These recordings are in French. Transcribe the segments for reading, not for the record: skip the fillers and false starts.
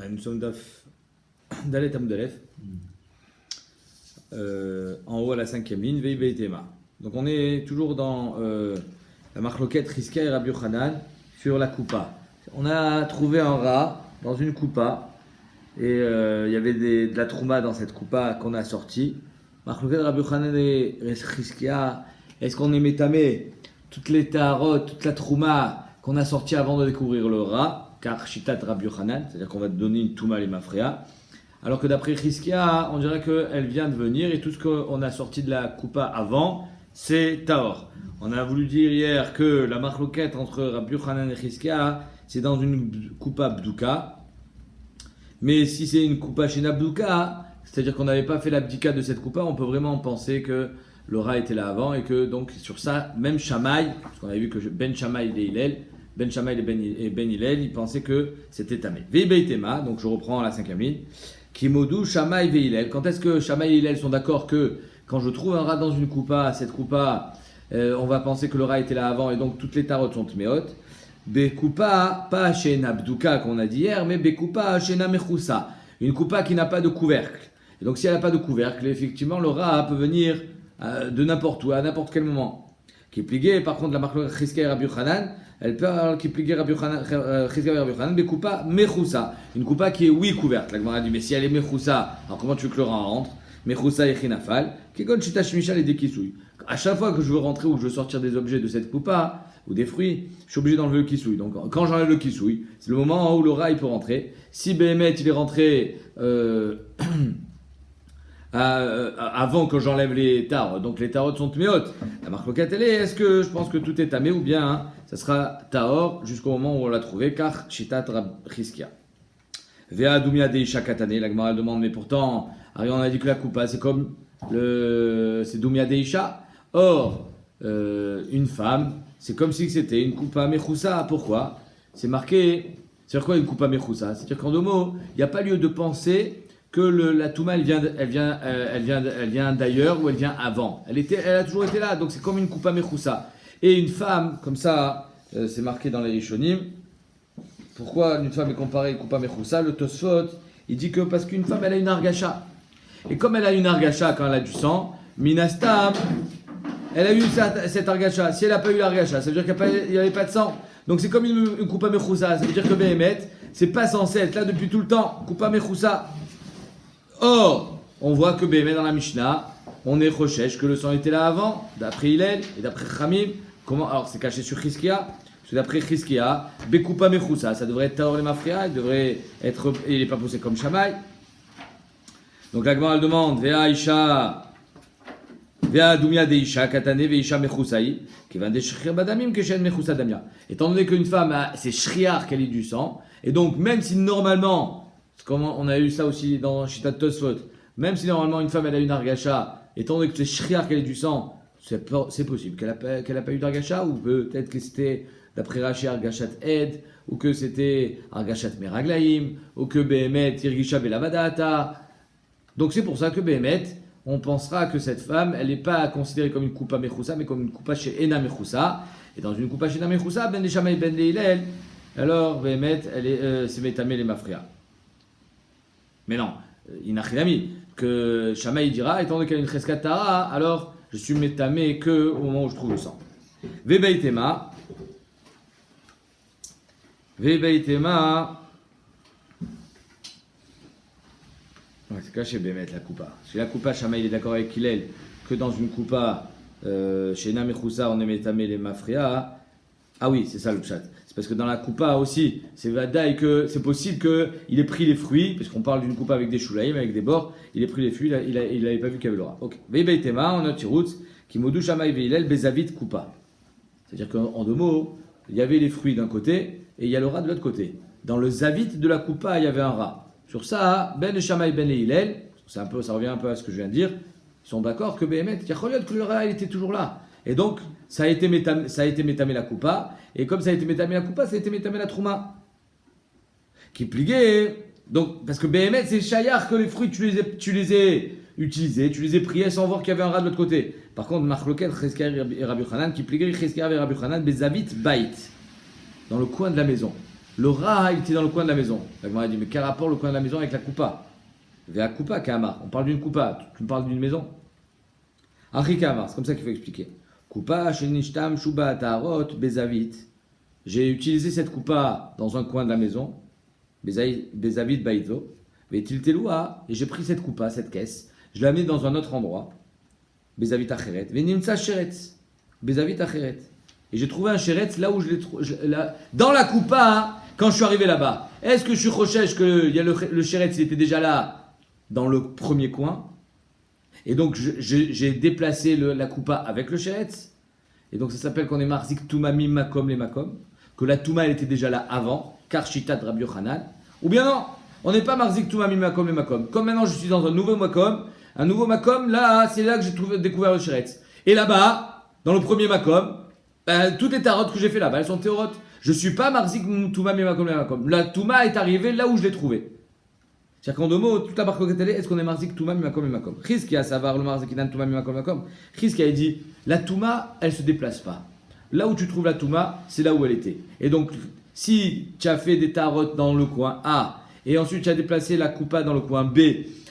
Nous sommes Dalet Amdalef, en haut à la 5e ligne, Vei Beitema. Donc on est toujours dans la marloquette Riska et Rabbi Yochanan sur la coupa. On a trouvé un rat dans une coupa et il y avait de la trouma dans cette coupa qu'on a sortie. Marloquette Rabbi Yochanan et Riska, est-ce qu'on est métamé toutes les taharotes, toute la trouma qu'on a sortie avant de découvrir le rat? Car Shitat Rabbi Yochanan, c'est-à-dire qu'on va donner une touma les mafria, alors que d'après Chizkia, on dirait qu'elle vient de venir et tout ce qu'on a sorti de la coupa avant, c'est Tahor. On a voulu dire hier que la marloquette entre Rabbi Yochanan et Chizkia, c'est dans une coupa bdouka, mais si c'est une coupa chez Nabdouka, c'est-à-dire qu'on n'avait pas fait l'abdika de cette coupa, on peut vraiment penser que le rat était là avant et que donc sur ça, même Shamaï, parce qu'on avait vu que Ben Shamaï et Hillel, Ben Shamaï et Ben Hillel, ils pensaient que c'était Tamé. Vei Beitema, donc je reprends la 5e ligne. Kimodou, Shamaï et Hillel. Quand est-ce que Shamaï et Hillel sont d'accord que quand je trouve un rat dans une coupa, cette coupa, on va penser que le rat était là avant et donc toutes les tarotes sont tméot. Bekoupa, pas chez Nabdouka qu'on a dit hier, mais Bekoupa chez Namechoussa. Une coupa qui n'a pas de couvercle. Et donc si elle n'a pas de couvercle, effectivement le rat peut venir de n'importe où, à n'importe quel moment. Qui est plié, par contre la marque Chizkia et Rabbi Yochanan, elle peut qui est pliée Rabbi Yochanan, Chizkia et Rabbi Yochanan, mais coupa mechoussa, une coupa qui est oui couverte. La Gemara dit mais si elle est mechoussa, alors comment tu veux que le rat rentre? Mechoussa et chinafal, qui gonne chita shmishal et des kisouilles. À chaque fois que je veux rentrer ou que je veux sortir des objets de cette coupa ou des fruits, je suis obligé d'enlever le kisouille. Donc quand j'enlève le kisouille, c'est le moment où le rat il peut rentrer. Si Béhémet il est rentré avant que j'enlève les tarots, donc les tarots sont tméot. La marque locate elle est, est-ce que je pense que tout est tamé ou bien ça sera tahor jusqu'au moment où on l'a trouvé, car shitat Chizkia. Vea dumia deisha katane, la Gemara demande, mais pourtant, on a dit que la coupa c'est comme c'est dumia deisha. Or, une femme, c'est comme si c'était une coupa mechoussa. Pourquoi? C'est marqué, c'est quoi une coupa mechoussa? C'est-à-dire qu'en deux mots, il n'y a pas lieu de penser que la touma elle vient d'ailleurs ou elle vient avant. Elle a toujours été là, donc c'est comme une coupa mechoussa. Et une femme, comme ça, c'est marqué dans les Rishonim. Pourquoi une femme est comparée à une coupa mechoussa? Le Tosfot, il dit que parce qu'une femme elle a une argacha. Et comme elle a une argacha quand elle a du sang, minastam, elle a eu cette argacha. Si elle n'a pas eu l'argacha, ça veut dire qu'il n'y avait pas de sang. Donc c'est comme une coupa mechoussa. Ça veut dire que Béhémet, c'est pas censé être là depuis tout le temps. Coupa mechoussa. Or, on voit que Béhémet dans la Mishnah, on est chochesh que le sang était là avant, d'après Hillel et d'après Chamim. Comment? Alors c'est caché sur Chizkia. Parce que d'après Chizkia, Bekoupa mechoussa, ça devrait être Tahor les mafria, il devrait être, il n'est pas poussé comme Shamaï. Donc la Gemara elle demande, Vea Isha, Vea Dumia de Isha, Katane Veisha mechousaï, qui va des shriar badamim que shen mechoussa damia. Étant donné qu'une femme c'est shriar qu'elle ait du sang, et donc même si normalement, comme on a eu ça aussi dans Shitat Tosfot, même si normalement une femme elle a une argacha, étant donné que c'est shriar qu'elle ait du sang, c'est possible qu'elle a pas eu d'argacha, ou peut-être que c'était d'après Rashi argachat ed, ou que c'était argachat meraglaim, ou que Béhémet irgisha belavadata. Donc c'est pour ça que Béhémet, on pensera que cette femme, elle n'est pas considérée comme une coupa mechoussa, mais comme une coupa chez Ena mechoussa. Et dans une coupa chez Ena mechoussa, ben les Shamaï ben les Hillel, alors Béhémet, c'est métamé les mafria. Mais non, inachilami, que Shamaï dira, étant donné qu'elle est une cheskatara, alors je suis métamé que au moment où je trouve le sang. Vebeitema, ouais, c'est caché Béhémet la coupa. Chez la coupa, Shamaï il est d'accord avec Hillel que dans une coupa chez Namechoussa on est métamé les mafria. Ah oui, c'est ça le pshat. C'est parce que dans la coupa aussi, c'est vadaï que c'est possible qu'il ait pris les fruits, parce qu'on parle d'une coupa avec des choulaïm, avec des bords, il ait pris les fruits, il n'avait pas vu qu'il y avait le rat. Ok. Veibeitema, on a tiroutz, qui modou Shamaï veilel bezavit coupa. C'est-à-dire qu'en deux mots, il y avait les fruits d'un côté et il y a le rat de l'autre côté. Dans le zavit de la coupa, il y avait un rat. Sur ça, Ben et Shamaï ben et Hillel, ça revient un peu à ce que je viens de dire, ils sont d'accord que Béhémet, que le rat il était toujours là. Et donc, ça a été métamé la coupa, et comme ça a été métamé la coupa, ça a été métamé la trouma. Qui pliait, donc, parce que Béhémet, c'est chayar que les fruits, tu les ai utilisés, tu les ai priés sans voir qu'il y avait un rat de l'autre côté. Par contre, Machloket, Chizkia et Rabbi Yochanan, qui pliait Chizkia et Rabbi Yochanan, Bezavit Bait, dans le coin de la maison. Le rat, il était dans le coin de la maison. La Gemara dit, mais quel rapport le coin de la maison avec la coupa? Vea coupa, Kamar. On parle d'une coupa, tu me parles d'une maison. Achi Kamar, c'est comme ça qu'il faut expliquer. Coupa, shenishtam, shuba, taharot, bezavit. J'ai utilisé cette coupa dans un coin de la maison. Bezavit baïzo. Vetilteloua, et j'ai pris cette coupa, cette caisse. Je l'ai mis dans un autre endroit. Bezavit acheret. Venimtsa sheretz. Bezavit acheret. Et j'ai trouvé un sheretz là où je l'ai trouvé. Dans la coupa, quand je suis arrivé là-bas. Est-ce que je suis rochèche que le sheretz il était déjà là dans le premier coin? Et donc j'ai déplacé la coupa avec le sheretz. Et donc ça s'appelle qu'on est marzik toumami makom les makom. Que la touma elle était déjà là avant. Car shita de Rabbi Yochanan. Ou bien non, on n'est pas marzik toumami makom les makom. Comme maintenant je suis dans un nouveau makom. Un nouveau makom, là, c'est là que j'ai découvert le sheretz. Et là-bas, dans le premier makom, toutes les tarotes que j'ai fait là-bas, elles sont théorotes. Je ne suis pas marzik touma mi makom le makom. La touma est arrivée là où je l'ai trouvée. C'est-à-dire qu'en deux mots, toute la barque est-ce qu'on est marzik touma mi makom le makom? Chris qui a savoir le marzik idan touma mi makom le makom. Chris qui a dit, la touma, elle ne se déplace pas. Là où tu trouves la touma, c'est là où elle était. Et donc, si tu as fait des tarotes dans le coin A, et ensuite tu as déplacé la coupa dans le coin B,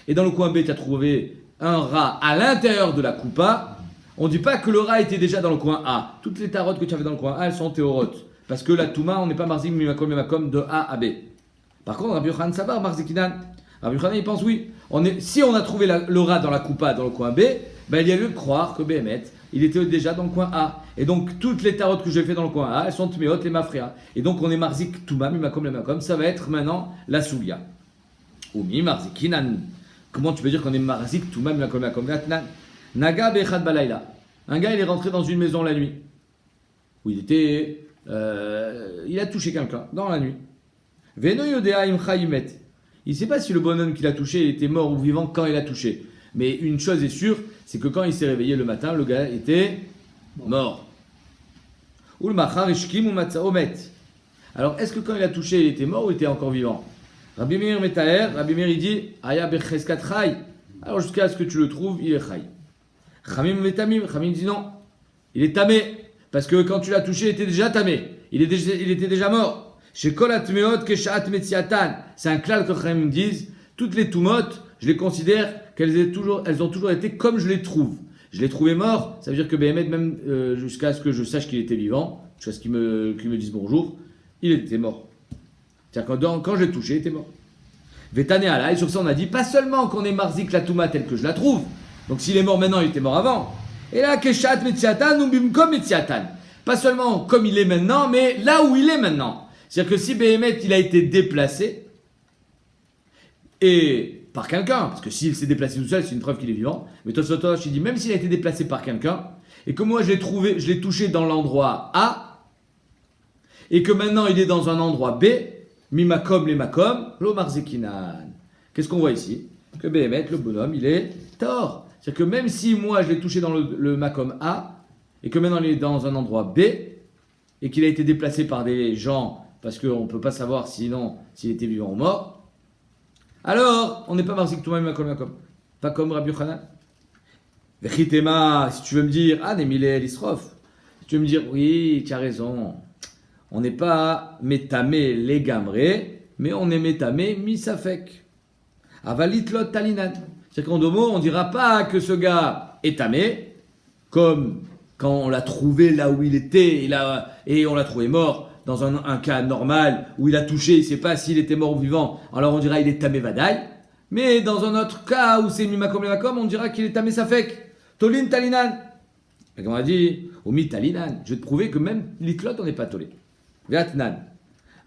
et dans le coin B, tu as trouvé un rat à l'intérieur de la coupa, on ne dit pas que le rat était déjà dans le coin A. Toutes les tarotes que tu avais dans le coin A, elles sont théorotes. Parce que la touma, on n'est pas marzik mimakom de A à B. Par contre, Rabbi Yochanan Sabar, marzikinan. Rabbi Yochanan, il pense oui. Si on a trouvé le rat dans la coupa, dans le coin B, ben, il y a lieu de croire que Béhémet, il était déjà dans le coin A. Et donc, toutes les tarotes que j'ai fait dans le coin A, elles sont tméot et mafria. Et donc, on est marzik touma mimakom le makom. Ça va être maintenant la soulia. Ou mi marzikinan. Comment tu peux dire qu'on est marzik tout même la Naga bechad balayla. Un gars il est rentré dans une maison la nuit où il a touché quelqu'un dans la nuit. Veno yodea im chayimet. Il ne sait pas si le bonhomme qu'il a touché il était mort ou vivant quand il a touché. Mais une chose est sûre, c'est que quand il s'est réveillé le matin, le gars était mort. Ul machar ishkim ou matzaomet. Alors est-ce que quand il a touché il était mort ou il était encore vivant? Rabbi Meir Metaher, Rabbi Meir il dit Aya becheskat chai. Alors jusqu'à ce que tu le trouves, il est chai. Chamim Metamim, Chamim dit non, il est tamé. Parce que quand tu l'as touché, il était déjà tamé. Il était déjà mort. Chez Kolat Meot Keshat Metziatan. C'est un klal que Chamim disent toutes les tumot, je les considère qu'elles ont toujours été comme je les trouve. Je l'ai trouvé mort, ça veut dire que Béhémet, même jusqu'à ce que je sache qu'il était vivant, jusqu'à ce qu'il me dise bonjour, il était mort. C'est-à-dire que quand je l'ai touché, il était mort. Vétané ala, et sur ça on a dit, pas seulement qu'on est marzik la touma telle que je la trouve, donc s'il est mort maintenant, il était mort avant. Et là, keshat metziatan ou bimkom metziatan. Pas seulement comme il est maintenant, mais là où il est maintenant. C'est-à-dire que si Béhémet, il a été déplacé, et par quelqu'un, parce que s'il s'est déplacé tout seul, c'est une preuve qu'il est vivant, mais Tosfotosh, il dit, même s'il a été déplacé par quelqu'un, et que moi je l'ai touché dans l'endroit A, et que maintenant il est dans un endroit B, Mimakom les makom, lo marzekinan. Qu'est-ce qu'on voit ici? Que Béhémet, le bonhomme, il est tort. C'est-à-dire que même si moi je l'ai touché dans le makom A, et que maintenant il est dans un endroit B, et qu'il a été déplacé par des gens, parce qu'on ne peut pas savoir sinon s'il était vivant ou mort, alors on n'est pas marzik tout makom makom. Pas comme Rabbi Yochanan. Vechitema, si tu veux me dire, ah, Némilé l'isrof, si tu veux me dire, oui, tu as raison. On n'est pas métamé les gamré, mais on est métamé misafek. Avalitlot talinan. C'est-à-dire qu'en deux mots, on ne dira pas que ce gars est tamé, comme quand on l'a trouvé là où il était, et on l'a trouvé mort, dans un cas normal, où il a touché, il ne sait pas s'il était mort ou vivant, alors on dira il est tamé vadaï. Mais dans un autre cas où c'est mimakom le makom, on dira qu'il est tamé safek. Tolin talinan. Et comme on a dit, omi talinan. Je vais te prouver que même l'itlot, on n'est pas tolé. Gatnan.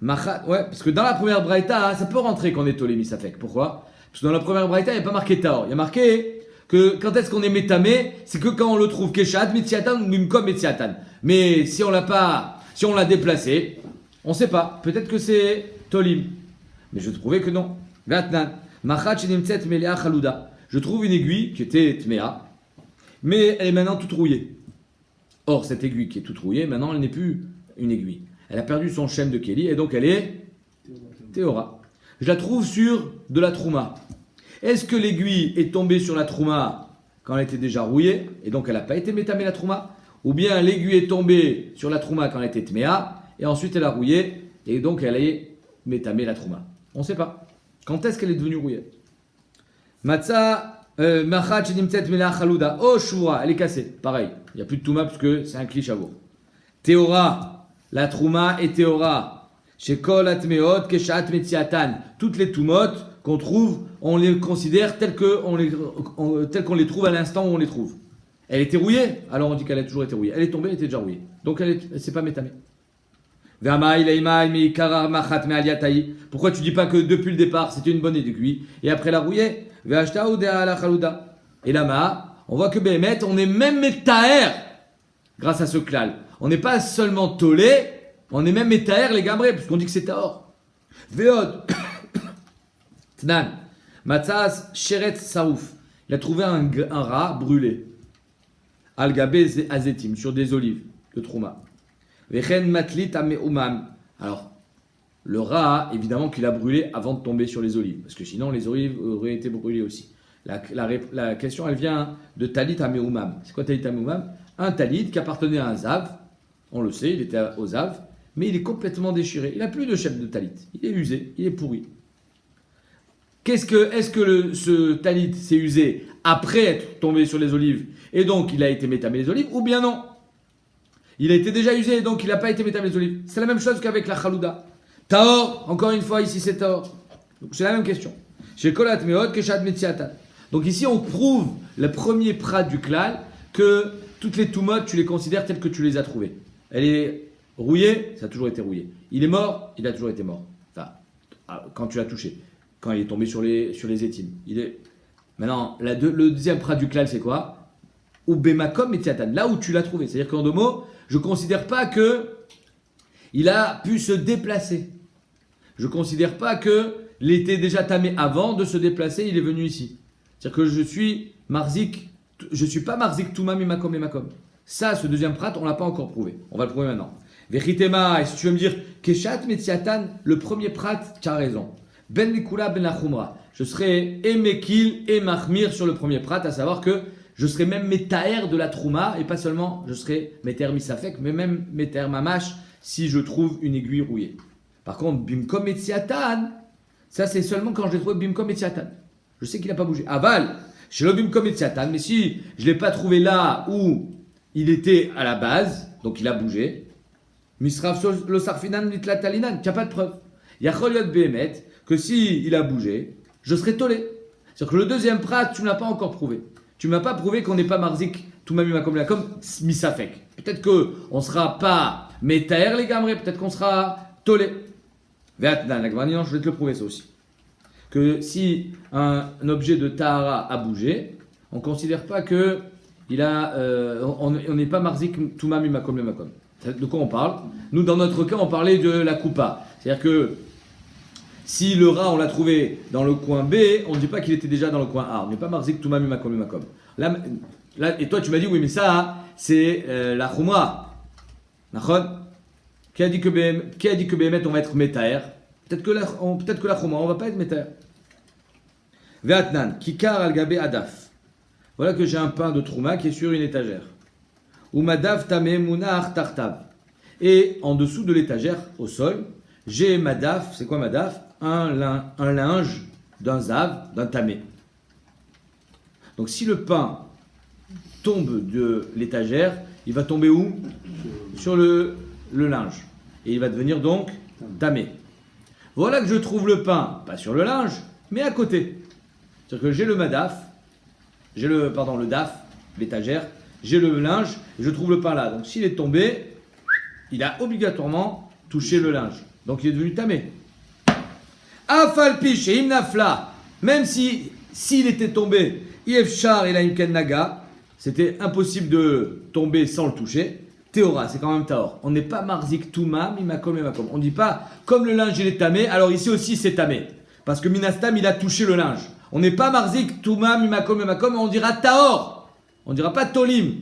Ouais, parce que dans la première braïta, ça peut rentrer qu'on est tolé misafek. Pourquoi? Parce que dans la première braïta, il n'y a pas marqué taor. Il y a marqué que quand est-ce qu'on est métamé, c'est que quand on le trouve keshat, metziatan, mimkom metziatan. Mais si on l'a pas, si on l'a déplacé, on ne sait pas. Peut-être que c'est tolim. Mais je vais te prouver que non. Gatnan. Machat shenimtzet melea chaluda. Je trouve une aiguille qui était tmea, mais elle est maintenant toute rouillée. Or, cette aiguille qui est toute rouillée, maintenant, elle n'est plus une aiguille. Elle a perdu son shem de Kéli et donc elle est Théora. Je la trouve sur de la trouma. Est-ce que l'aiguille est tombée sur la trouma quand elle était déjà rouillée et donc elle n'a pas été métamée la trouma? Ou bien l'aiguille est tombée sur la trouma quand elle était tméa et ensuite elle a rouillé et donc elle est métamé la trouma. On ne sait pas. Quand est-ce qu'elle est devenue rouillée? Matzah, machat shenimtzet mela chalouda. Oh, shura, elle est cassée. Pareil, il n'y a plus de touma puisque c'est un clichavo. Théora, la trouma est théora. Chez kol atmeot keshat metziatan. Toutes les toumot qu'on trouve, on les considère telles qu'on les trouve à l'instant où on les trouve. Elle était rouillée, alors on dit qu'elle a toujours été rouillée. Elle est tombée, elle était déjà rouillée. Donc c'est pas métamé. Pourquoi tu dis pas que depuis le départ c'était une bonne aiguille et après la rouillée? Et là, on voit que Béhémet, on est même métaher grâce à ce klal. On n'est pas seulement tolé, on est même métaher les gambrés, puisqu'on dit que c'est taor. Veod, Tnan, Matzaz, Sheret Saouf. Il a trouvé un rat brûlé. Al-Gabé Azetim, sur des olives de Trouma. Vechen Matlit Ameumam. Alors, le rat, évidemment qu'il a brûlé avant de tomber sur les olives, parce que sinon les olives auraient été brûlées aussi. La question, elle vient de Talit Ameumam. C'est quoi Talit Ameumam? Un talit qui appartenait à un zav, on le sait, il était au zav, mais il est complètement déchiré. Il n'a plus de chef de talit. Il est usé, il est pourri. Est-ce que ce talit s'est usé après être tombé sur les olives et donc il a été métamé les olives, ou bien non? Il a été déjà usé et donc il n'a pas été métamé les olives. C'est la même chose qu'avec la chalouda. Taor, encore une fois, ici c'est taor. Donc c'est la même question. Chez Kolat Meod, Keshat Metziatan. Donc ici on prouve le premier prat du klal que toutes les toumotes, tu les considères telles que tu les as trouvées. Elle est rouillée, ça a toujours été rouillé. Il est mort, il a toujours été mort. Enfin, quand tu l'as touché. Quand il est tombé sur les étimes. Maintenant, le deuxième prat du klal, c'est quoi? Ou bemakom et tiatan, là où tu l'as trouvé. C'est-à-dire qu'en deux mots, je ne considère pas qu'il a pu se déplacer. Je ne considère pas qu'il était déjà tamé avant de se déplacer, il est venu ici. C'est-à-dire que je suis pas marzik touma mimakom et makom. Ça, ce deuxième prat, on ne l'a pas encore prouvé. On va le prouver maintenant. Vechitema, et si tu veux me dire, keshat metiatan, le premier prat, tu as raison. Ben Mikula ben Achumra. Je serai Emekil et Mahmir sur le premier prat, à savoir que je serai même Metaher de la Trouma, et pas seulement je serai Meter Misafek, mais même Meter Mamash si je trouve une aiguille rouillée. Par contre, Bimkom et Tsiatan, ça c'est seulement quand je l'ai trouvé Bimkom et Tsiatan. Je sais qu'il n'a pas bougé. Aval, chez le Bimkom et Tsiatan, mais si je ne l'ai pas trouvé là où il était à la base, donc il a bougé, Misraf lo Sarfinan Mitlatalinan, tu n'as pas de preuve. Yacholiot Behemet, que si il a bougé, je serai tolé. C'est-à-dire que le deuxième prat, tu ne l'as pas encore prouvé. Tu ne m'as pas prouvé qu'on n'est pas marzik, tout ma comme misafek. Peut-être qu'on ne sera pas métaher les gamrés, peut-être qu'on sera tolé. Veatnan, la Gvarnian, je vais te le prouver ça aussi. Que si un objet de tahara a bougé, on ne considère pas que on n'est pas marzik, tout ma makom. De quoi on parle? Nous, dans notre cas, on parlait de la coupa. C'est-à-dire que si le rat, on l'a trouvé dans le coin B, on ne dit pas qu'il était déjà dans le coin A. On n'est pas marzik touma mimakom mimakom. Là, et toi, tu m'as dit, oui, mais ça, c'est la chumra. Nachon? Qui a dit que Béhémet, on va être métaher? Peut-être que la chumra, on ne va pas être métaher. Veatnan, kikar al-gabé adaf. Voilà que j'ai un pain de trouma qui est sur une étagère. Ou madaf tamé munach tartav. Et en dessous de l'étagère, au sol, j'ai madaf. C'est quoi madaf? Un linge d'un zav, d'un tamé. Donc si le pain tombe de l'étagère, il va tomber où? Sur le linge. Et il va devenir donc tamé. Voilà que je trouve le pain, pas sur le linge, mais à côté. C'est-à-dire que j'ai le madaf, le daf, l'étagère, j'ai le linge, et je trouve le pain là. Donc s'il est tombé, il a obligatoirement touché le linge. Donc il est devenu tamé. Afalpi chez Imnafla, même s'il était tombé, Yefchar et la Imken Naga, c'était impossible de tomber sans le toucher. Théora, c'est quand même Taor. On n'est pas Marzik Touma, Mimakom et Makom. On ne dit pas, comme le linge il est tamé, alors ici aussi c'est tamé. Parce que Minastam il a touché le linge. On n'est pas Marzik Touma, Mimakom et Makom, on dira Taor. On ne dira pas Tolim.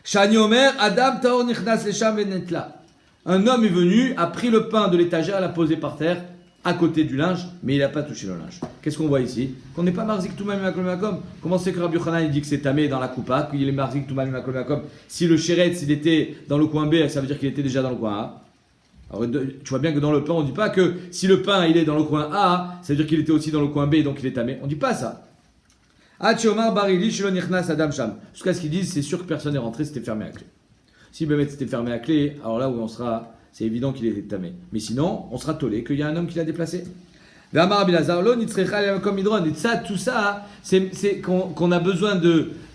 Shani Omer, Adam Taor Nichnas Lesham Venetla. Un homme est venu, a pris le pain de l'étagère, l'a posé par terre, à côté du linge, mais il n'a pas touché le linge. Qu'est-ce qu'on voit ici? Qu'on n'est pas marzik touma mimakom mimakom. Comment c'est que Rabbi Yochanan dit que c'est tamé dans la coupa, qu'il est marzik touma mimakom mimakom? Si le shéret, s'il était dans le coin B, ça veut dire qu'il était déjà dans le coin A. Alors, tu vois bien que dans le pain, on ne dit pas que si le pain il est dans le coin A, ça veut dire qu'il était aussi dans le coin B, donc il est tamé. On ne dit pas ça. Jusqu'à ce qu'ils disent, c'est sûr que personne n'est rentré, c'était fermé à clé. Si Bémet c'était fermé à clé, alors là où on sera, c'est évident qu'il est tamé. Mais sinon, on sera tollé qu'il y a un homme qui l'a déplacé. Et ça, tout ça, c'est qu'on a besoin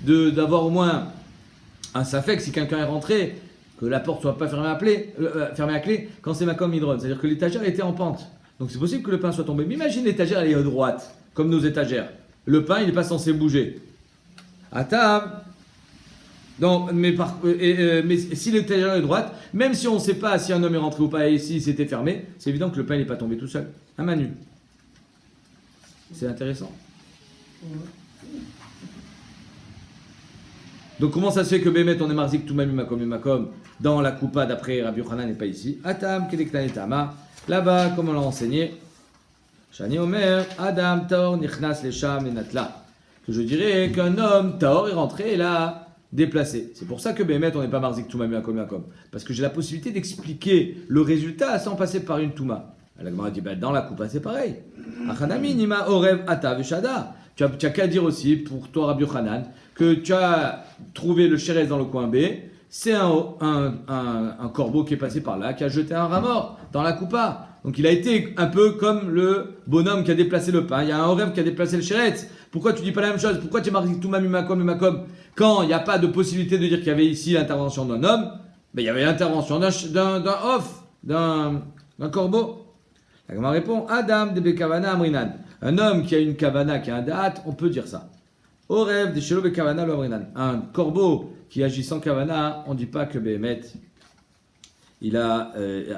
d'avoir au moins un safek si quelqu'un est rentré, que la porte soit pas fermée à clé quand c'est Makom Midron. C'est-à-dire que l'étagère était en pente. Donc c'est possible que le pain soit tombé. Mais imagine l'étagère, elle est à droite, comme nos étagères. Le pain, il n'est pas censé bouger. Attends. Donc, mais si l'étagère est droite, même si on ne sait pas si un homme est rentré ou pas et si c'était fermé, c'est évident que le pain n'est pas tombé tout seul. Un Manu. C'est intéressant. Donc comment ça se fait que Bémet on est marzik tout makom dans la coupa d'après Rabbi Yochanan n'est pas ici. Atam kedektanetama. Là-bas, comme on l'a enseigné, Shani Omer, Adam Taor nichnas lesham enatla. Que je dirais qu'un homme Taor est rentré et l'a déplacé. C'est pour ça que Bémet on n'est pas marzik tout makom. Parce que j'ai la possibilité d'expliquer le résultat sans passer par une touma. La Gemara dit, dans la coupa c'est pareil. Achanami nima orev ata veshada. Tu as qu'à dire aussi, pour toi Rabbi Yochanan, que tu as trouvé le chérès dans le coin B, c'est un corbeau qui est passé par là, qui a jeté un rat mort dans la coupa. Donc il a été un peu comme le bonhomme qui a déplacé le pain. Il y a un orev qui a déplacé le chérès. Pourquoi tu dis pas la même chose? Pourquoi tu es marqué tout makom quand il n'y a pas de possibilité de dire qu'il y avait ici l'intervention d'un homme? Il y avait l'intervention d'un corbeau. La Gemara répond, Adam de Bekavana Amrinan. Un homme qui a une kavana, qui a un date, on peut dire ça. Au rêve des Shelo Bekavana lo Amrinan. Un corbeau qui agit sans kavana, on ne dit pas que Behemet, il a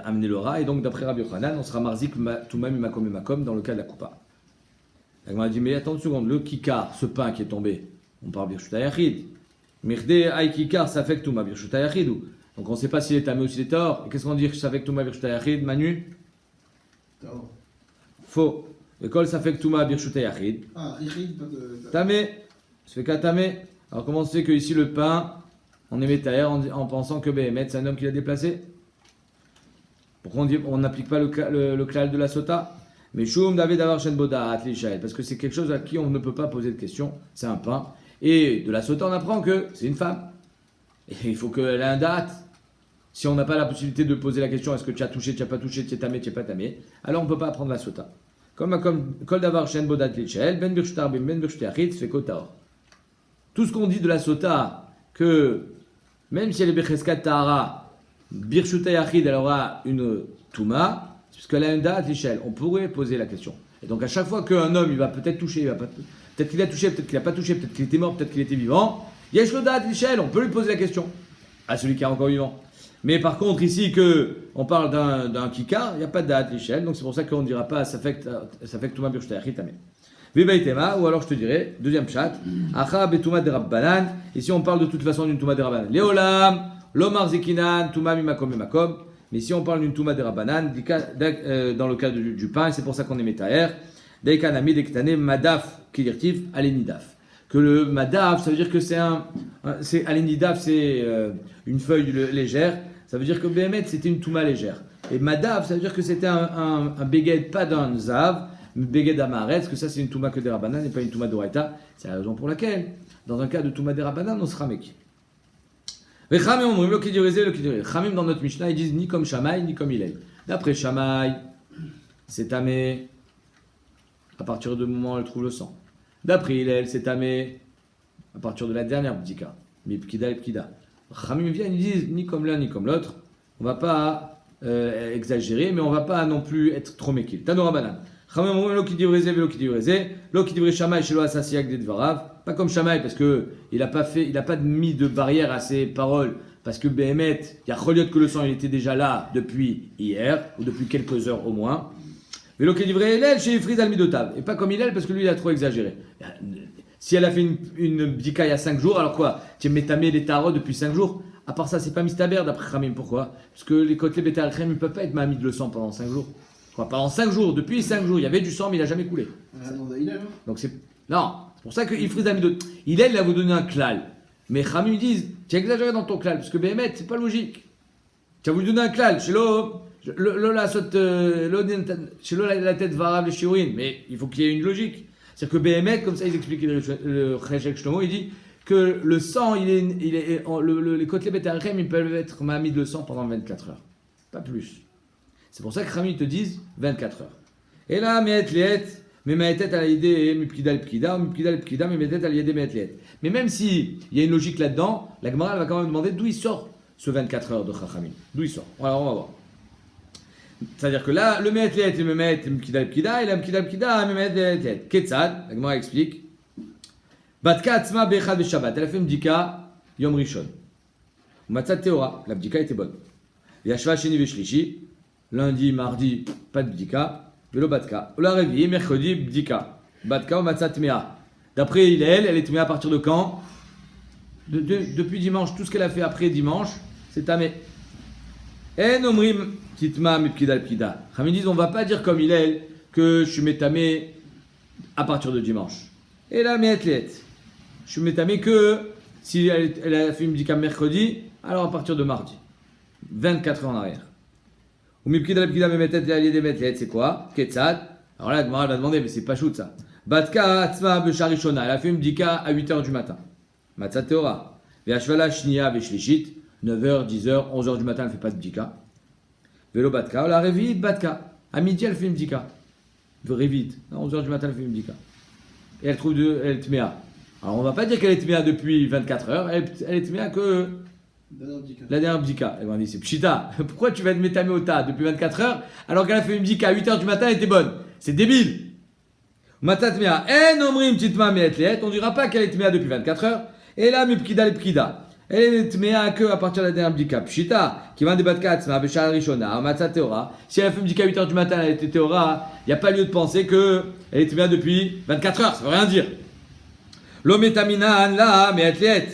amené le rat. Et donc, d'après Rabbi Yochanan, on sera marzik toumam makom dans le cas de la coupa. La Gemara dit, mais attends une seconde, le kikar, ce pain qui est tombé, on parle birchuta yachid. Mirde ay kikar, ça fait que touma birchuta yachid. Donc, on ne sait pas s'il est tamé ou s'il est tort. Et qu'est-ce qu'on dit, ça fait que touma birchuta yachid, Manu? Faux. L'école ça fait que Touma Birchuta Yachid. Ah, Yachid, pas de. Tamé. Ça fait qu'à Tamé. Alors comment se fait que ici le pain, on est métaïr en pensant que Béhémet c'est un homme qui l'a déplacé? Pourquoi on n'applique pas le klal de la sota? Mais Choum David Avar Shen Boda Atlishael. Parce que c'est quelque chose à qui on ne peut pas poser de question. C'est un pain. Et de la sota on apprend que c'est une femme. Et il faut qu'elle ait un date. Si on n'a pas la possibilité de poser la question, est-ce que tu as touché, tu n'as pas touché, tu es tamé, tu n'es pas tamé, alors on ne peut pas apprendre la sota. Comme Kol Davar Shen Bodat Lichel, Ben Birchutar Ben Birchuteachit, fait Kotaor. Tout ce qu'on dit de la sota, que même si elle est Becheskat Tahara, Birchuteachit, elle aura une Touma, puisqu'elle a une date Lichel, on pourrait poser la question. Et donc à chaque fois qu'un homme, il va peut-être toucher, peut-être qu'il a touché, peut-être qu'il n'a pas touché, peut-être qu'il était mort, peut-être qu'il était vivant, Yesh lo date Lichel, on peut lui poser la question à celui qui est encore vivant. Mais par contre, ici, on parle d'un kikar, il n'y a pas de date l'échelle, donc c'est pour ça qu'on ne dira pas ça fait que Touma Birchuta Tamé. Vibaitema, ou alors je te dirais, deuxième chat, Acha Betuma de Rabbanan, ici on parle de toute façon d'une Touma de Rabbanan. Léolam, Lomar Zekinan, Touma Mimakom Mimakom, mais ici on parle d'une Touma de Rabbanan, dans le cas du pain, et c'est pour ça qu'on est Metaher, Deikanami, Dektane, Madaf, Kilirtif, Alenidaf. Que le Madaf, ça veut dire que c'est Alenidaf, c'est une feuille légère. Ça veut dire que Béhémet, c'était une touma légère. Et Madav, ça veut dire que c'était un beged, pas d'un zav, un beged amaretz, que ça c'est une touma que des rabanan et pas une touma d'oraita. C'est la raison pour laquelle, dans un cas de touma des rabanan, on sera meki. Les Chamim, on le qui dirait, Chamim dans notre Mishnah, ils disent ni comme Shamaï, ni comme Hillel. D'après Shamaï, c'est tamé à partir du moment où elle trouve le sang. D'après Hillel, c'est tamé à partir de la dernière bdika. Mais pkida et pkida. Chamim viennent, ils disent ni comme l'un ni comme l'autre. On va pas exagérer, mais on va pas non plus être trop méquille. Tanora banan. Chamim lo qui dit brisé, lo qui dit brisé, lo qui dit brisé Shamaï chez lo asasiak des dvarav. Pas comme Shamaï parce que il a pas mis de barrière à ses paroles. Parce que Béhémet, il y a Choliot que le sang il était déjà là depuis hier ou depuis quelques heures au moins. Mais lo qui dit brisé Hillel chez Ifriz al midotav. Et pas comme Hillel parce que lui il a trop exagéré. Si elle a fait une bdika il y a 5 jours, alors quoi? Tu es métamé les tarots depuis 5 jours? À part ça, c'est pas mistaber d'après Khamim. Pourquoi? Parce que les côtelets bêta al-khem, ils ne peuvent pas être mamid le sang pendant 5 jours. Quoi, pendant 5 jours, depuis 5 jours, il y avait du sang, mais il n'a jamais coulé. Donc c'est. Non, c'est pour ça qu'il frise amidot. Il va vous donner un klal. Mais Khamim disent, tu as exagéré dans ton klal, parce que Béhémet, c'est pas logique. Tu as voulu donner un klal. Chez l'eau, la tête varable et shiurin, mais il faut qu'il y ait une logique. C'est-à-dire que Béhémet, comme ça ils expliquent le Cheshek Shlomo, il dit que le sang, les côtelets Betarchem, ils peuvent être mamis de sang pendant 24 heures. Pas plus. C'est pour ça que Rami te disent 24 heures. Et là, Me'et Liet, mais Me'etet à l'idée, Mipkida l'Pkida, Mipkida l'Pkida, mais Me'etet à l'idée Me'et Liet. Mais même s'il y a une logique là-dedans, la Gemara va quand même demander d'où il sort ce 24 heures de Chachamim. D'où il sort. Alors on va voir. C'est-à-dire que là, le Me'et Liet, il me met Mipkida l'Pkida, et la Mipkida l'Pkida, il me met Liet. Ketzad, la Gemara explique. Batka Atzma Bechad Beshabbat, elle a fait Mdika Yom Rishon. Matzat Teora, la Mdika était bonne. Yashva Sheni Veshlishi, lundi, mardi, pas de Bdika. Vélo Batka. La réveillé, mercredi, Bdika. Batka ou Matzat Mea. D'après elle est Tmea à partir de quand? Depuis dimanche, tout ce qu'elle a fait après dimanche, c'est Tamé. En Omrim Kitma Mipkida Pkida. Ramim disent, on va pas dire comme Hillel que je suis métamé à partir de dimanche. Et là, Me'etlet. Je suis métamé que si elle a fait une Bdika mercredi, alors à partir de mardi. 24 heures en arrière. Ou Mipkida Pkida Me'etet Yalide Me'etlet, c'est quoi? Ketzad. Alors là, Gemara va demander, mais c'est pas shoot ça. Batka Atzma Besharishona. Elle a fait une Bdika à 8h du matin. Matzat Teora. Ve'ashvala Shnia Veshlishit. 9h, 10h, 11h du matin, elle ne fait pas de Bdika. Vélo Batka. La révite Batka. À midi, elle fait une Bdika. Révite. À 11h du matin, elle fait une Bdika. Et elle trouve elle est Tmea. Alors on ne va pas dire qu'elle est Tmea depuis 24 heures. Elle est Tmea que la dernière Bdika. Elle m'a dit, c'est Pshita. Pourquoi tu vas être métamé au tas depuis 24 heures alors qu'elle a fait une Bdika à 8h du matin, elle était bonne? C'est débile. Matat Tmea. En Omrim Titma Me'etlet. On ne dira pas qu'elle est Tmea depuis 24 heures. Et là, Mipkida l'Pkida. Elle est Tmea que à partir de la dernière Bdika. Pshita. Qui va de Batka Atzma Beshar Rishona. Matzat Teora. Si elle a fait une Bdika à 8h du matin, elle était Teora. Il n'y a pas lieu de penser qu'elle est Tmea depuis 24 heures. Ça ne veut rien dire. L'Ometaminan la Me'etlet.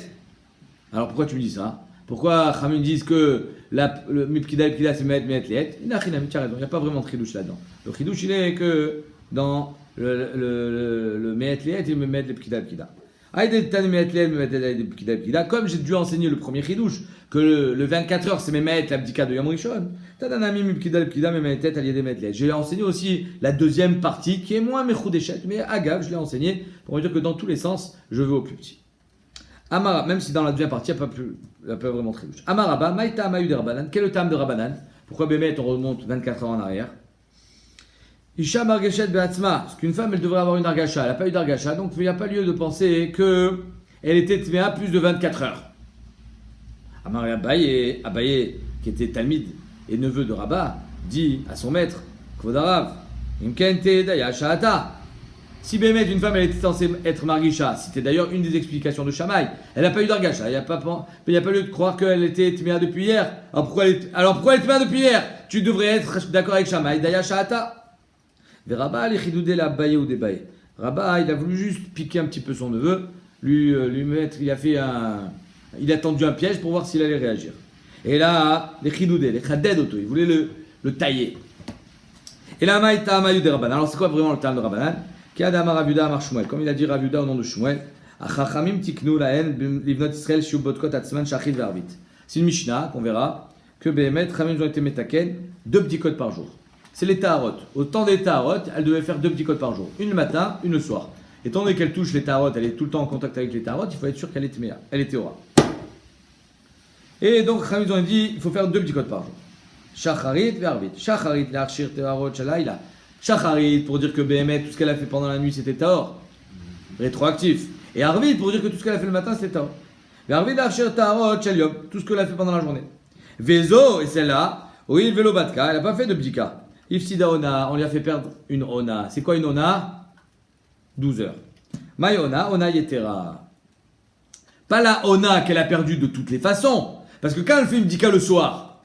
Alors pourquoi tu me dis ça? Pourquoi Khamim disent que le Mipkida l'Pkida c'est Me'etlet? Il n'a rien à dire, tu as raison. Il n'y a pas vraiment de chidouche là-dedans. Le chidouche il est que dans le Me'etlet, il me met le Pkida l'Pkida. Comme j'ai dû enseigner le premier chidouche, que le 24 heures c'est Me'et la Bdika de Yom Rishon, j'ai enseigné aussi la deuxième partie qui est moins Mechoudeshet, mais Agav, je l'ai enseigné pour me dire que dans tous les sens, je veux au plus petit. Amara, même si dans la deuxième partie, il n'y a pas vraiment de chidouche. Amaraba, Maïta Amayu de Rabanan, quel est le tam de Rabanan? Pourquoi Bémet on remonte 24 heures en arrière? Isha Margeshet Beatzma, parce qu'une femme elle devrait avoir une argacha, elle n'a pas eu d'argacha, donc il n'y a pas lieu de penser qu'elle était Tmea plus de 24 heures. Amari Abaye, qui était Talmid et neveu de Rabat, dit à son maître, Kvodarav, Imkente Daya Shahata. Si Bémet, une femme, elle était censée être Margisha, c'était d'ailleurs une des explications de Shamaï, elle n'a pas eu d'argacha, il n'y a pas lieu de croire qu'elle était Tmea depuis hier. Alors pourquoi elle est Tmea depuis hier? Tu devrais être d'accord avec Shamaï, Daya Shahata. Rabat, les chidoudé la baye ou des baye. Rabat, il a voulu juste piquer un petit peu son neveu, lui mettre, il a tendu un piège pour voir s'il allait réagir. Et là, les chidoudé, les chaded auto, il voulait le tailler. Et là, maïta maïu de Rabbanan. Alors c'est quoi vraiment le terme de Rabbanan? Kiadama Ravuda Amar Shmuel. Comme il a dit Ravuda au nom de Shmuel, Achachamim tiknu laen livnot Israël shiu botkot atzman shachid ve'arvit. C'est une Mishnah qu'on verra que Behemet, Chamim ont été metaken 2 bdikot par jour. C'est les Taharot. Au temps des Taharot, elle devait faire 2 bdikot par jour. Une le matin, une le soir. Étant donné qu'elle touche les Taharot, elle est tout le temps en contact avec les Taharot, il faut être sûr qu'elle est Tmea. Elle est Théora. Et donc, Chamim ont dit il faut faire 2 bdikot par jour. Shacharit ve'arvit. Shacharit l'archir Taharot shalayla. Shacharit pour dire que Behemet, tout ce qu'elle a fait pendant la nuit, c'était Tahor. Rétroactif. Et Arvit pour dire que tout ce qu'elle a fait le matin, c'était Tahor. Ve'arvit l'archir Taharot shalyom. Tout ce qu'elle a fait pendant la journée. Vezo, et celle-là, oui, Vélo Batka, elle n'a pas fait de bdika. Ifsida Ona, on lui a fait perdre une Ona. C'est quoi une Ona? 12 heures. Mayona, Ona Yetera. Pas la Ona qu'elle a perdue de toutes les façons. Parce que quand elle fait une bdika le soir,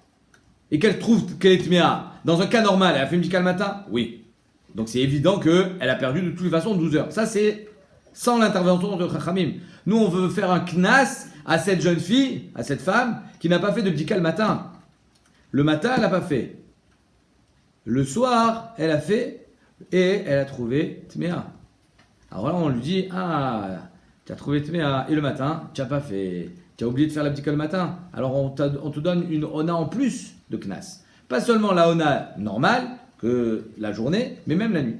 et qu'elle trouve qu'elle est Tmea, dans un cas normal, elle a fait une bdika le matin? Oui. Donc c'est évident qu'elle a perdu de toutes les façons 12 heures. Ça c'est sans l'intervention de Chachamim. Nous on veut faire un knas à cette jeune fille, à cette femme, qui n'a pas fait de bdika le matin. Le matin, elle n'a pas fait. Le soir, elle a fait et elle a trouvé Tmea. Alors là, on lui dit, tu as trouvé Tmea et le matin, tu n'as pas fait. Tu as oublié de faire la bdika le matin. Alors on te donne une Ona en plus de Knas. Pas seulement la ona normale, que la journée, mais même la nuit.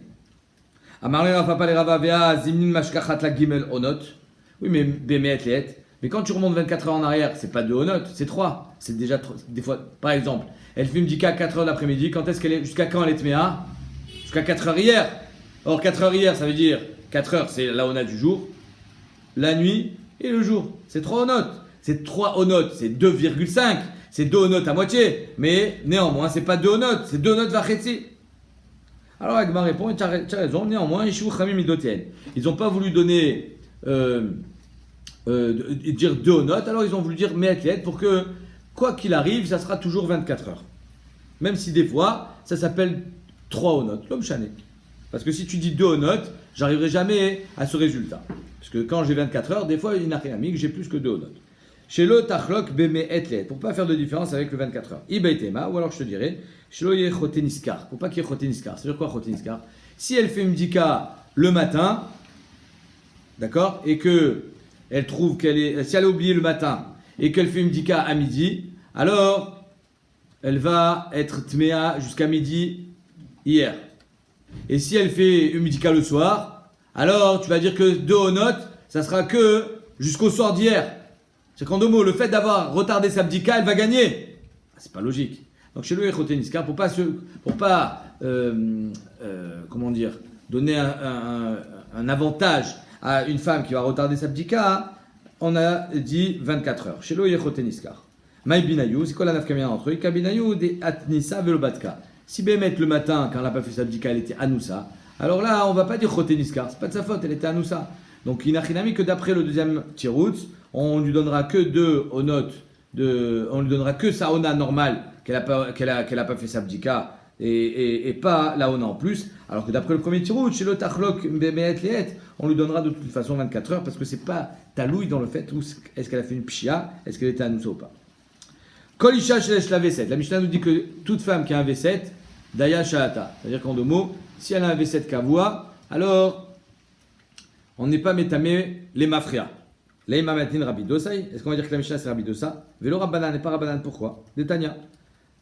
Oui, mais mais quand tu remontes 24 heures en arrière, c'est pas 2 onot, c'est 3. C'est déjà des fois, par exemple, elle fume d'Ika à 4 heures de l'après-midi. Quand est-ce qu'elle est, jusqu'à quand elle est tméa? Jusqu'à 4 heures hier. Or, 4 heures hier, ça veut dire 4 heures, c'est la ona du jour, la nuit et le jour. C'est 3 onotes. C'est 3 onotes, c'est 2,5. C'est 2 onotes à moitié. Mais néanmoins, c'est pas 2 onotes, c'est 2 onotes vachetzi. Alors Agmar répond, et tu as raison, néanmoins, ils n'ont pas voulu donner, dire 2 onotes, alors ils ont voulu dire me'etlet pour que, quoi qu'il arrive, ça sera toujours 24 heures. Même si des fois, ça s'appelle 3 onotes, l'homme chané. Parce que si tu dis 2 onotes, j'arriverai jamais à ce résultat. Parce que quand j'ai 24 heures, des fois, il n'a rien mis que j'ai plus que 2 onotes. Chez le tachlok beme etlet, pour pas faire de différence avec le 24 heures. Ibaitema, ou alors je te dirais, chez le yechoteniskar, pour pas qu'il y ait choteniskar. C'est-à-dire quoi choteniskar? Si elle fait une dika le matin, d'accord, et que elle trouve qu'elle est, si elle a oublié le matin et qu'elle fait une dika à midi, alors elle va être tméa jusqu'à midi hier. Et si elle fait une dika le soir, alors tu vas dire que 2 onotes, ça sera que jusqu'au soir d'hier. C'est qu'en 2 mots, le fait d'avoir retardé sa bdika, elle va gagner. C'est pas logique. Donc chez le Echoteniska, pour pas comment dire, donner un avantage à une femme qui va retarder sa bdika, on a dit 24 heures. Chez le Echoteniska. Maï binayou, c'est quoi la nafkamia entre eux? Kabinayou de atnisa velobatka. Si Bémet le matin, quand elle n'a pas fait sa bdika, elle était anoussa, alors là, on va pas dire Choteniska, c'est pas de sa faute, elle était anoussa. Donc il n'a rien mis que d'après le deuxième tiroutz, on lui donnera que 2 onotes, on lui donnera que sa ona normale qu'elle a pas fait sa bdika et pas la ona en plus. Alors que d'après le premier tiroutz, chez le tachlok bemet liet, on lui donnera de toute façon 24 heures parce que c'est pas talouille dans le fait où est-ce qu'elle a fait une pshia, est-ce qu'elle était anoussa ou pas. Kol isha shelesh la V7. La Mishnah nous dit que toute femme qui a un V7, daya shahata. C'est-à-dire qu'en 2 mots, si elle a un V7 kavua, alors on n'est pas métamé les mafria. Leima matin Rabbi Dosai. Est-ce qu'on va dire que la Mishnah c'est Rabbi Dosa? Vélo Rabbanan et pas Rabbanan, pourquoi? Détania.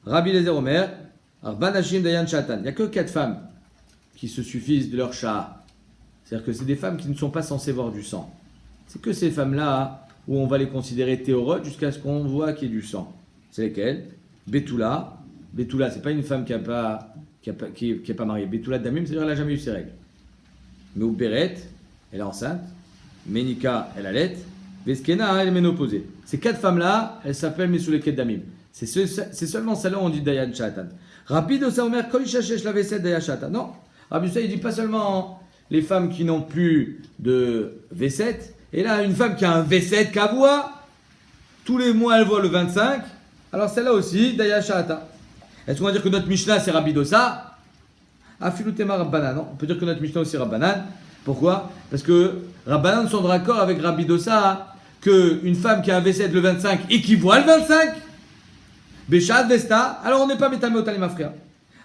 Rabbi Lezer Omer, Arbanashim Dayan Shatan. Il n'y a que 4 femmes qui se suffisent de leur shah. C'est-à-dire que c'est des femmes qui ne sont pas censées voir du sang. C'est que ces femmes-là où on va les considérer théorotes jusqu'à ce qu'on voit qu'il y ait du sang. C'est lesquelles? Betula. Betula, c'est pas une femme qui n'est pas mariée. Betula Damim, c'est-à-dire qu'elle n'a jamais eu ses règles. Mais au Beret, elle est enceinte. Menika, elle allait. Veskena, elle est ménopausée. Ces 4 femmes-là, elles s'appellent Mesouleket Damim. C'est seulement celle-là où on dit Dayan Shatan. Rabbi Dosa Omer, Kolishachesh la V7 Dayan Shatan. Non. Rabbi Dosa, il dit pas seulement les femmes qui n'ont plus de V7. Et là, une femme qui a un V7 Kavua, tous les mois elle voit le 25. Alors celle-là aussi, Dayan Shatan. Est-ce qu'on va dire que notre Mishnah c'est Rabbi Dosa? Afilutema Rabbanan. Non. On peut dire que notre Mishnah aussi Rabbanan. Pourquoi? Parce que Rabbanan sont d'accord avec Rabbi Dosa qu'une femme qui a un V7 le 25 et qui voit le 25, Béchad Vesta, alors on n'est pas métamé au Talimafria.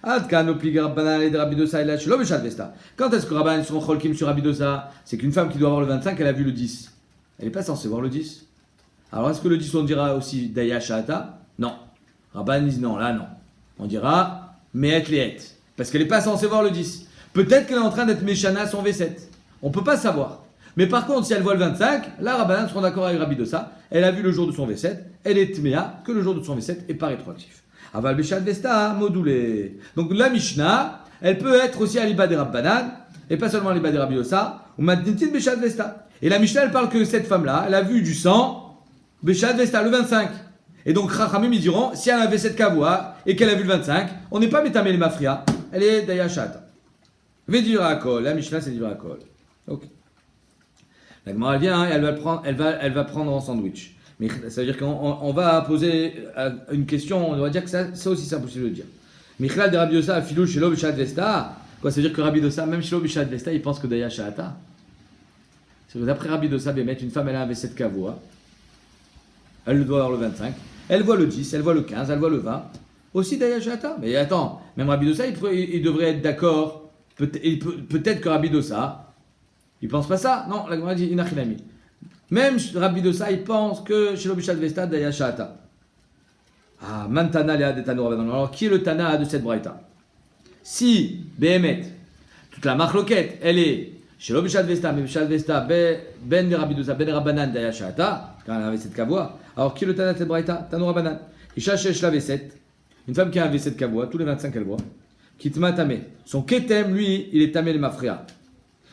Adkan obligue Rabbanan et Rabbi Dosa et là, Shelo Béchad Vesta. Quand est-ce que Rabbanan sont cholkim sur Rabbi Dosa? C'est qu'une femme qui doit avoir le 25, elle a vu le 10. Elle n'est pas censée voir le 10. Alors est-ce que le 10 on dira aussi Daya Shahata? Non. Rabbanan dit non, là non. On dira Me'et Le'et. Parce qu'elle n'est pas censée voir le 10. Peut-être qu'elle est en train d'être méchana à son V7. On ne peut pas savoir. Mais par contre, si elle voit le 25, là, Rabbanan seront d'accord avec Rabbi Dosa. Elle a vu le jour de son V7. Elle est tméa que le jour de son V7 est pas rétroactif. Aval Béchad Vesta, modulé. Donc la Mishnah, elle peut être aussi à l'Iba des Rabbanan, et pas seulement à l'Iba des Rabbi Dosa, ou Madnitin Béchad Vesta. Et la Mishnah, elle parle que cette femme-là, elle a vu du sang, Béchad Vesta, le 25. Et donc, Chachamim, ils diront, si elle a un V7 Kavua, et qu'elle a vu le 25, on n'est pas métamé les mafria, elle est Dayashat. Vedira Kol, la Mishnah c'est Vedira Kol. Ok. La Gemara vient, hein, elle va prendre en sandwich. Mais ça veut dire qu'on va poser une question, on va dire que ça aussi c'est impossible de dire. Michlal de Rabbi Dosa filou shelo b'shat vesta. Quoi, ça veut dire que Rabbi Dosa, même shelo b'shat vesta, il pense que Daya Shahata. C'est que d'après Rabbi Dosa, une femme elle a un V7 kavua, elle doit avoir le 25, elle voit le 10, elle voit le 15, elle voit le 20. Aussi Daya Shahata. Mais attends, même Rabbi Dosa, il devrait être d'accord. Peut-être que Rabbi Dosa, il pense pas ça. Non, la Gemara dit Inachinami. Même Rabbi Dosa, il pense que chez l'Obishat Vesta Daya Shahata. Ah, Mantana Léa de Tano Rabbanan. Alors, qui est le Tana de cette braïta? Si, Behemet, toute la marloquette, elle est chez l'Obishad Vesta, mais Bishad Vesta, Ben de Rabbi Dosa, Ben Rabbanan Dayashata, quand elle avait cette kavoa. Alors, qui est le Tana de cette braïta? Tano Rabbanan. Isha Shesh la V7, une femme qui a un V7 kavoa, tous les 25 elle voit. Kitma Tamé. Son Ketem, lui, il est Tamé le Mafria.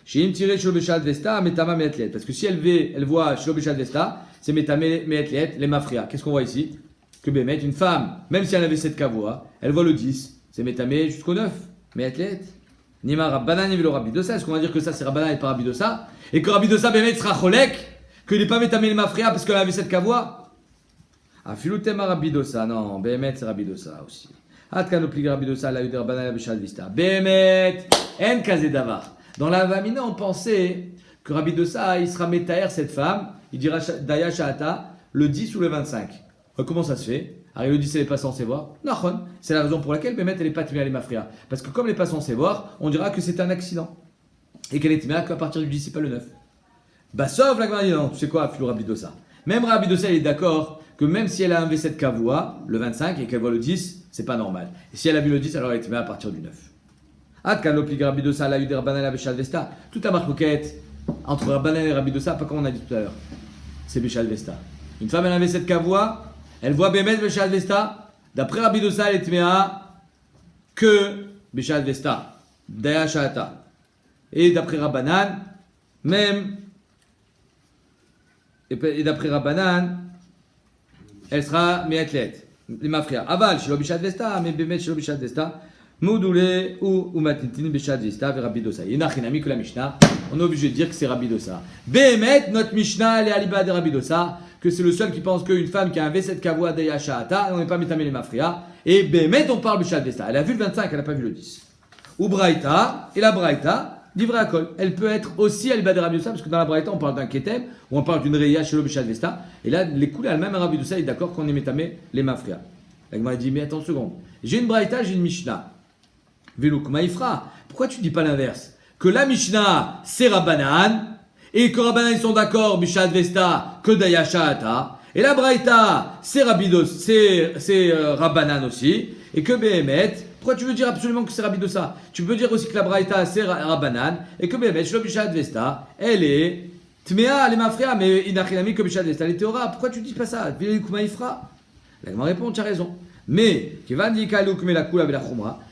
Chez une tirée chez l'Obishad Vesta, Metama Meetliet. Parce que si elle voit chez l'Obishad Vesta, c'est Metame Meetliet, les Mafria. Qu'est-ce qu'on voit ici? Que Bémet, une femme, même si elle avait 7 kavoa, elle voit le 10, c'est Metame jusqu'au 9. Meetliet. Nima Rabbanan et Velo Rabbi Dosa. Est-ce qu'on va dire que ça c'est Rabbanan et pas Rabbi Dosa? Et que Rabbi Dosa, Bémet sera Cholek, qu'il n'est pas Metame le Mafria parce qu'elle avait 7 kavoa? Ah, Filutema Rabbi Dosa. Non, Bémet c'est Rabbi Dosa aussi. Atkanopli Rabbi Dosa, la Yude Rabbanan et Bishad Vista. Bémet, En Kazedavar. Dans la Vamina, on pensait que Rabbi Dosa, il sera métaère cette femme, il dira Daya Shahata, le 10 ou le 25. Comment ça se fait? Alors le 10, elle n'est pas censée voir. Non, c'est la raison pour laquelle Bémet, elle n'est pas témée à l'Emafria. Parce que comme elle n'est pas censée voir, on dira que c'est un accident. Et qu'elle est témée qu'à partir du 10, c'est pas le 9. Bah, sauf la Gemara dit non, tu sais quoi, Philo Rabbi Dosa. Même Rabbi Dosa, il est d'accord que même si elle a un V7 kavoa, le 25, et qu'elle voit le 10, c'est pas normal. Et si elle a vu le 10, alors elle est témée à partir du 9. Rabbi Dosa, la Yude Rabbanan et Bishad Vesta. Toute la marque entre Rabbanan et Rabbi Dosa, pas comme on a dit tout à l'heure. C'est Bishad Vesta. Une femme, elle avait cette kavoa, elle voit Bémet Bishad Vesta. D'après Rabbi Dosa, elle est téméa que Bishad Vesta. Daya Shahata. Et d'après Rabbanan, même. Et d'après Rabbanan, elle sera Meatlet. Les mafria. Aval, chez Bishad Vesta, mais Bémet chez Bishad Vesta. Moudoulé ou Matnitin Bishad Vesta vers Rabbi Dosa. Il n'y a rien que la Mishnah. On est obligé de dire que c'est Rabbi Dosa. Bémet, notre Mishnah, elle est aliba de Rabbi Dosa. Que c'est le seul qui pense qu'une femme qui a un V7 kavoa Daya Shahata, on n'est pas Metame les Mafria. Et Bémet, on parle Bishad Vesta. Elle a vu le 25, elle n'a pas vu le 10. Ou Braïta, et la Braïta, d'Ivra Akol. Elle peut être aussi aliba de Rabbi Dosa, parce que dans la Braïta, on parle d'un Ketem, ou on parle d'une Reya chez le Bishad Vesta. Et là, les coulées, elle-même, Rabbi Dosa est d'accord qu'on est Metame les Mafria. La Gemara dit, mais attends une seconde. J'ai une Braïta, j'ai une Mishnah. Velouk Maïfra. Pourquoi tu dis pas l'inverse? Que la Mishnah, c'est Rabbanan, et que Rabbanan, ils sont d'accord, Bishad Vesta, que Daya Shahata. Et la Braïta, c'est Rabidos, c'est Rabbanan aussi, et que Behemet. Pourquoi tu veux dire absolument que c'est Rabbi Dosa? Tu peux dire aussi que la Braïta, c'est Rabbanan, et que Behemet, Shlo Bishad Vesta, elle est Tmea, elle est Mafria, mais Inachinami que Bishad Vesta, elle est Théora. Pourquoi tu dis pas ça? Velouk Maïfra. La Gemara répond, tu as raison. Mais,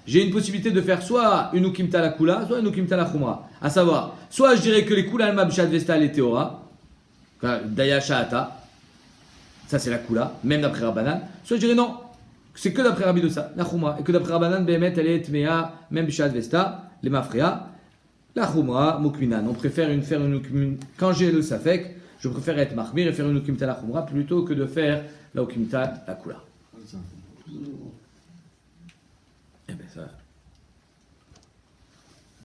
j'ai une possibilité de faire soit une ukimta la kula, soit une ukimta la khumra. À savoir, soit je dirais que les kula alma b'shad vesta les théora, daya shahata, ça c'est la kula, même d'après Rabbanan. Soit je dirais non, c'est que d'après Rabbi Dosa, la khumra, et que d'après Rabbanan, behemet elle est tmea, même b'shad vesta, les mafria, la khumra, mukminan. On préfère faire une ukimta, quand j'ai le safek, je préfère être mahmir et faire une ukimta la khumra plutôt que de faire la ukimta la kula. Eh bien ça.